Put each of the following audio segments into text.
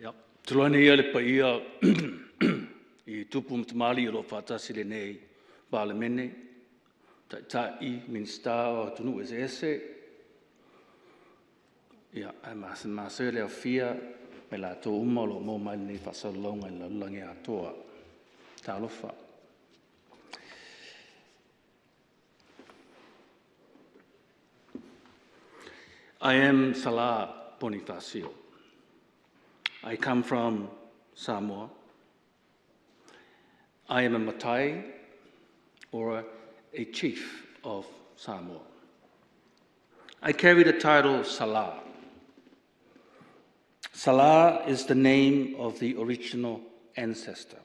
Yep. Tulani ia le paia I tupu mtamali o lo fatasi le nei parlemene ta I minsta o tunu ese ia ai mas le afia me la to uma lo mo mai nei fasalonga la langi atoa ta lofa. I am Sala Ponifasio. I come from Samoa. I am a Matai, or a chief of Samoa. I carry the title Sala. Sala is the name of the original ancestor.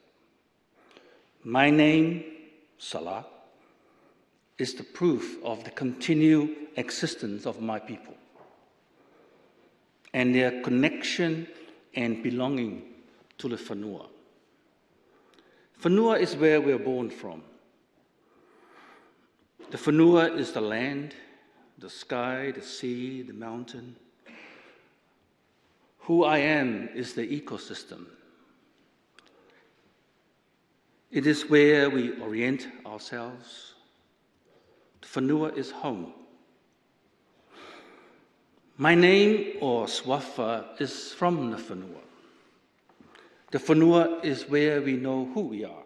My name, Sala, is the proof of the continued existence of my people and their connection and belonging to the whanua. Whanua is where we are born from. The whanua is the land, the sky, the sea, the mountain. Who I am is the ecosystem. It is where we orient ourselves. The whanua is home. My name, or Swafa, is from the whanua. The whanua is where we know who we are.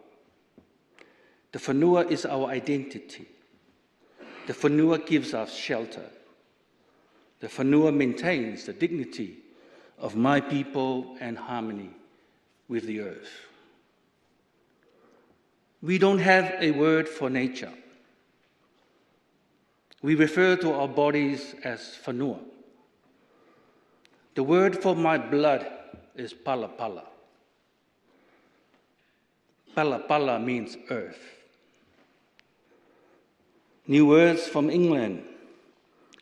The whanua is our identity. The whanua gives us shelter. The whanua maintains the dignity of my people and harmony with the earth. We don't have a word for nature. We refer to our bodies as whanua. The word for my blood is pala pala. Pala pala means earth. New words from England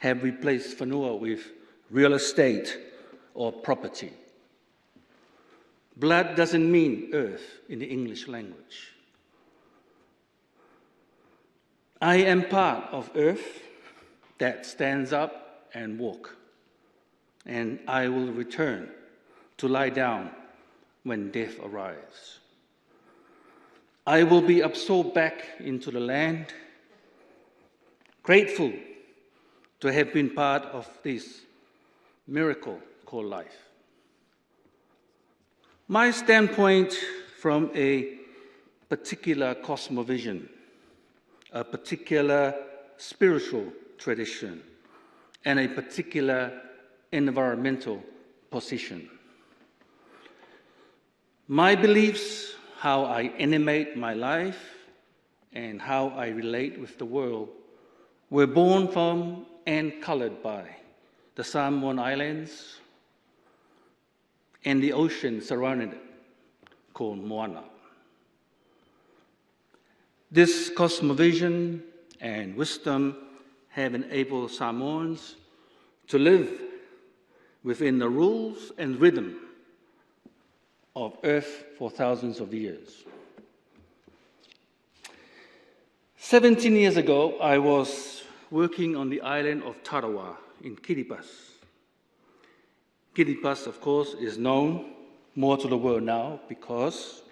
have replaced whanua with real estate or property. Blood doesn't mean earth in the English language. I am part of earth that stands up and walks, and I will return to lie down when death arrives. I will be absorbed back into the land, grateful to have been part of this miracle called life. My standpoint from a particular cosmovision, a particular spiritual tradition, and a particular environmental position. My beliefs, how I animate my life, and how I relate with the world were born from and colored by the Samoan Islands and the ocean surrounding it, called Moana. This cosmovision and wisdom have enabled Samoans to live within the rules and rhythm of Earth for thousands of years. 17 years ago, I was working on the island of Tarawa in Kiribati. Kiribati, of course, is known more to the world now because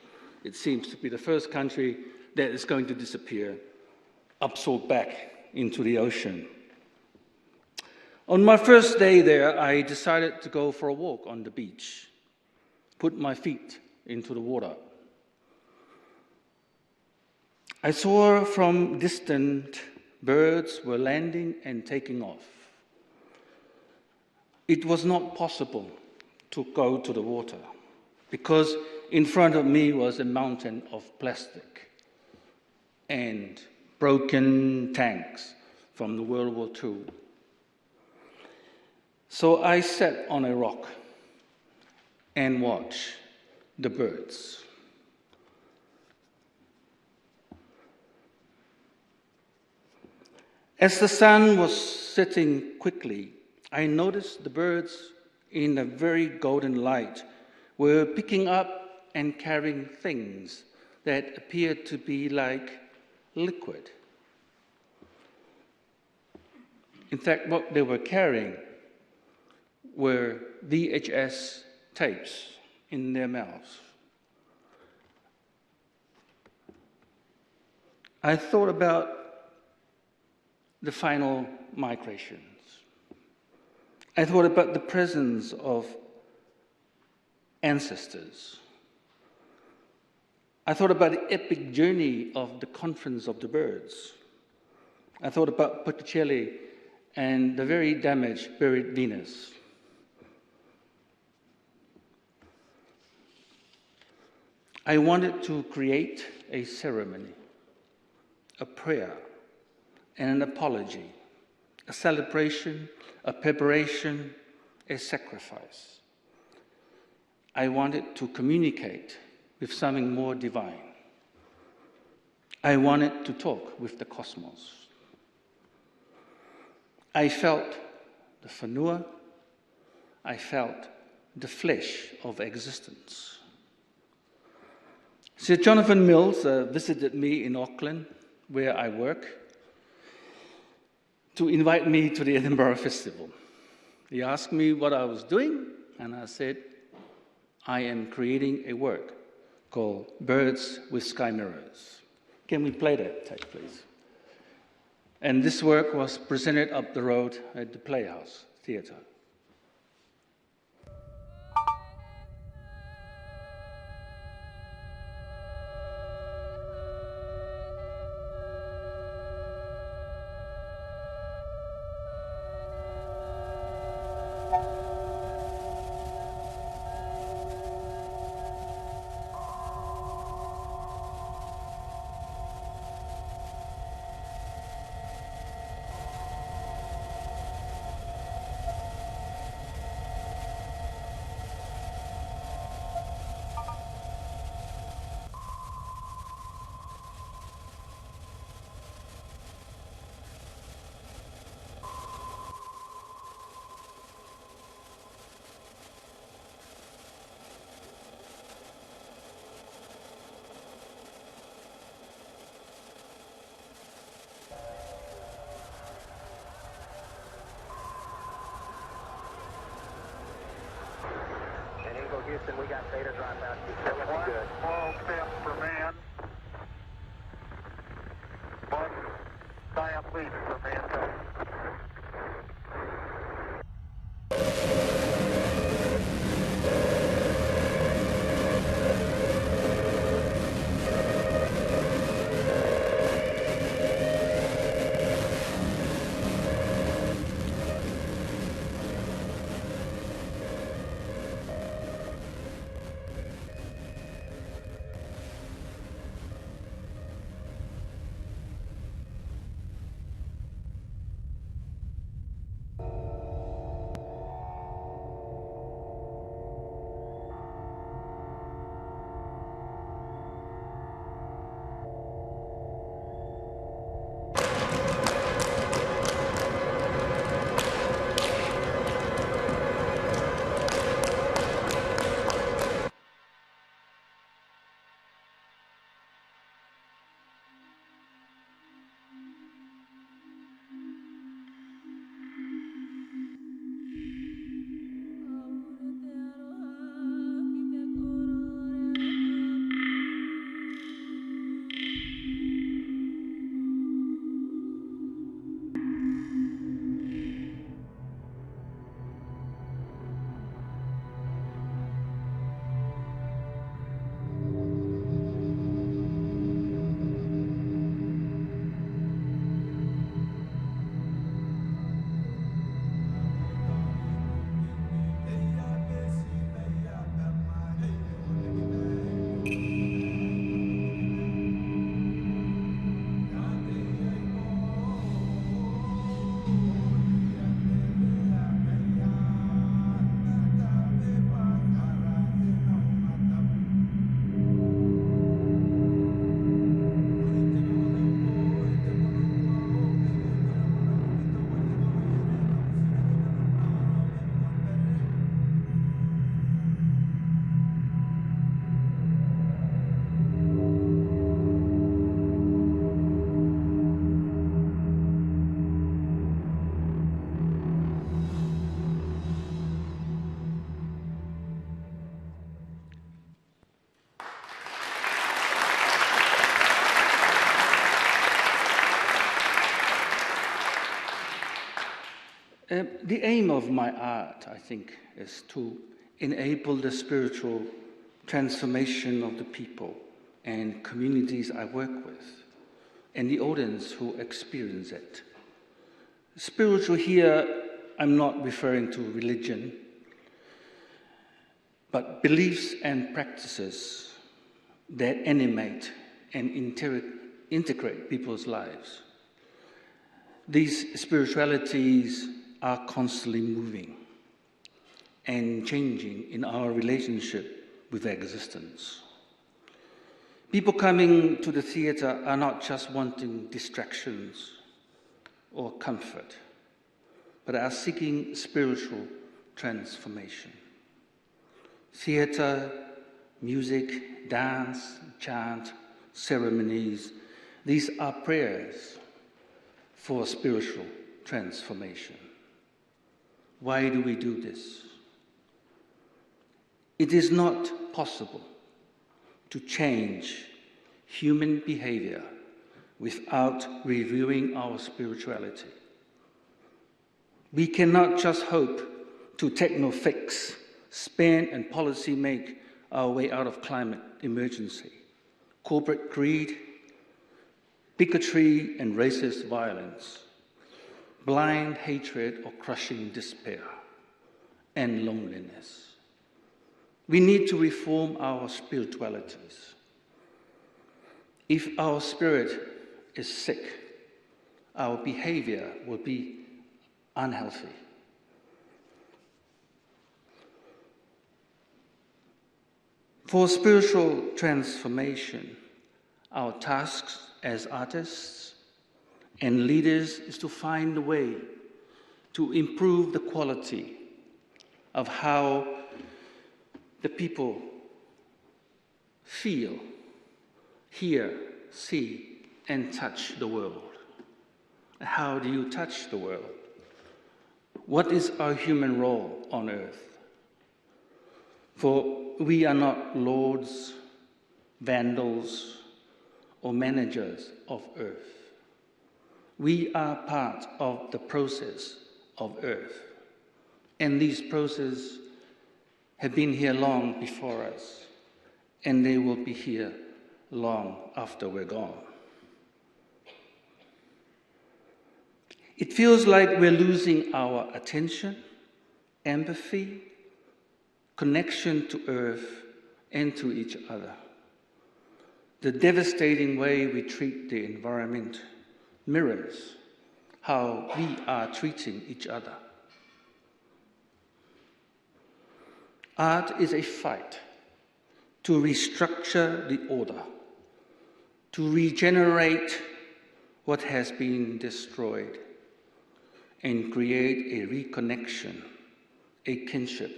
it seems to be the first country that is going to disappear, absorbed back into the ocean. On my first day there, I decided to go for a walk on the beach, put my feet into the water. I saw from distant birds were landing and taking off. It was not possible to go to the water because in front of me was a mountain of plastic and broken tanks from the World War II. So I sat on a rock and watched the birds. As the sun was setting quickly, I noticed the birds in a very golden light were picking up and carrying things that appeared to be like liquid. In fact, what they were carrying were VHS tapes in their mouths. I thought about the final migrations. I thought about the presence of ancestors. I thought about the epic journey of the Conference of the Birds. I thought about Botticelli and the very damaged buried Venus. I wanted to create a ceremony, a prayer, and an apology, a celebration, a preparation, a sacrifice. I wanted to communicate with something more divine. I wanted to talk with the cosmos. I felt the whenua. I felt the flesh of existence. Sir Jonathan Mills visited me in Auckland, where I work, to invite me to the Edinburgh Festival. He asked me what I was doing, and I said, I am creating a work called Birds with Sky Mirrors. Can we play that tape, please? And this work was presented up the road at the Playhouse Theatre. Houston, we got data dropout. That looks good. Small step for man. One giant leap for mankind. The aim of my art, I think, is to enable the spiritual transformation of the people and communities I work with, and the audience who experience it. Spiritual here, I'm not referring to religion, but beliefs and practices that animate and integrate people's lives. These spiritualities are constantly moving and changing in our relationship with existence. People coming to the theatre are not just wanting distractions or comfort, but are seeking spiritual transformation. Theatre, music, dance, chant, ceremonies, these are prayers for spiritual transformation. Why do we do this? It is not possible to change human behavior without reviewing our spirituality. We cannot just hope to techno-fix, spend and policy make our way out of climate emergency, corporate greed, bigotry and racist violence, blind hatred or crushing despair, and loneliness. We need to reform our spiritualities. If our spirit is sick, our behavior will be unhealthy. For spiritual transformation, our tasks as artists and leaders is to find a way to improve the quality of how the people feel, hear, see, and touch the world. How do you touch the world? What is our human role on earth? For we are not lords, vandals, or managers of earth. We are part of the process of earth, and these processes have been here long before us, and they will be here long after we're gone. It feels like we're losing our attention, empathy, connection to earth and to each other. The devastating way we treat the environment mirrors how we are treating each other. Art is a fight to restructure the order, to regenerate what has been destroyed, and create a reconnection, a kinship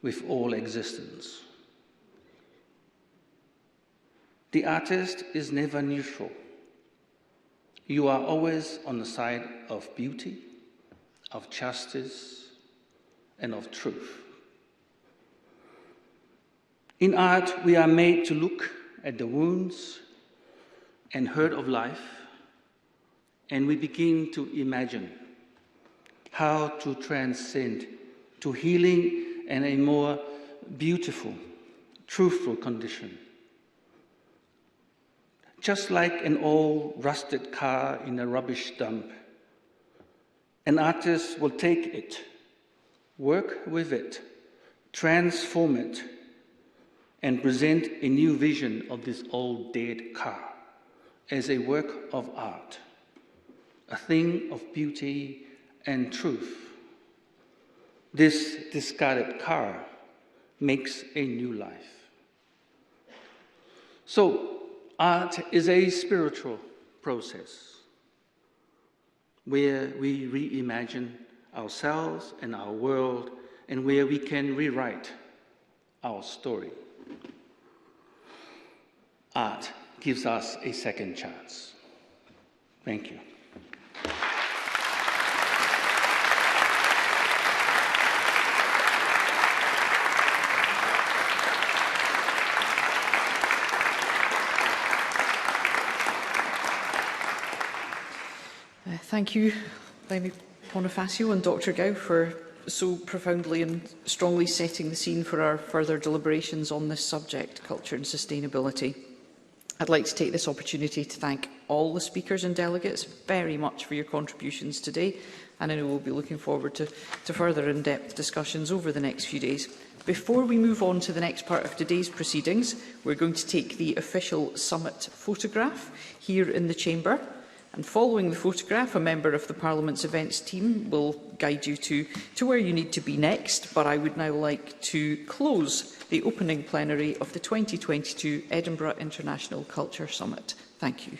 with all existence. The artist is never neutral. You are always on the side of beauty, of justice, and of truth. In art, we are made to look at the wounds and hurt of life, and we begin to imagine how to transcend to healing and a more beautiful, truthful condition. Just like an old rusted car in a rubbish dump, an artist will take it, work with it, transform it, and present a new vision of this old dead car as a work of art, a thing of beauty and truth. This discarded car makes a new life. So, art is a spiritual process where we reimagine ourselves and our world, and where we can rewrite our story. Art gives us a second chance. Thank you. Thank you, Lemi Ponifasio and Dr Gow for so profoundly and strongly setting the scene for our further deliberations on this subject, culture and sustainability. I'd like to take this opportunity to thank all the speakers and delegates very much for your contributions today, and I know we'll be looking forward to further in-depth discussions over the next few days. Before we move on to the next part of today's proceedings, we're going to take the official summit photograph here in the chamber. And following the photograph, a member of the Parliament's events team will guide you to where you need to be next. But I would now like to close the opening plenary of the 2022 Edinburgh International Culture Summit. Thank you.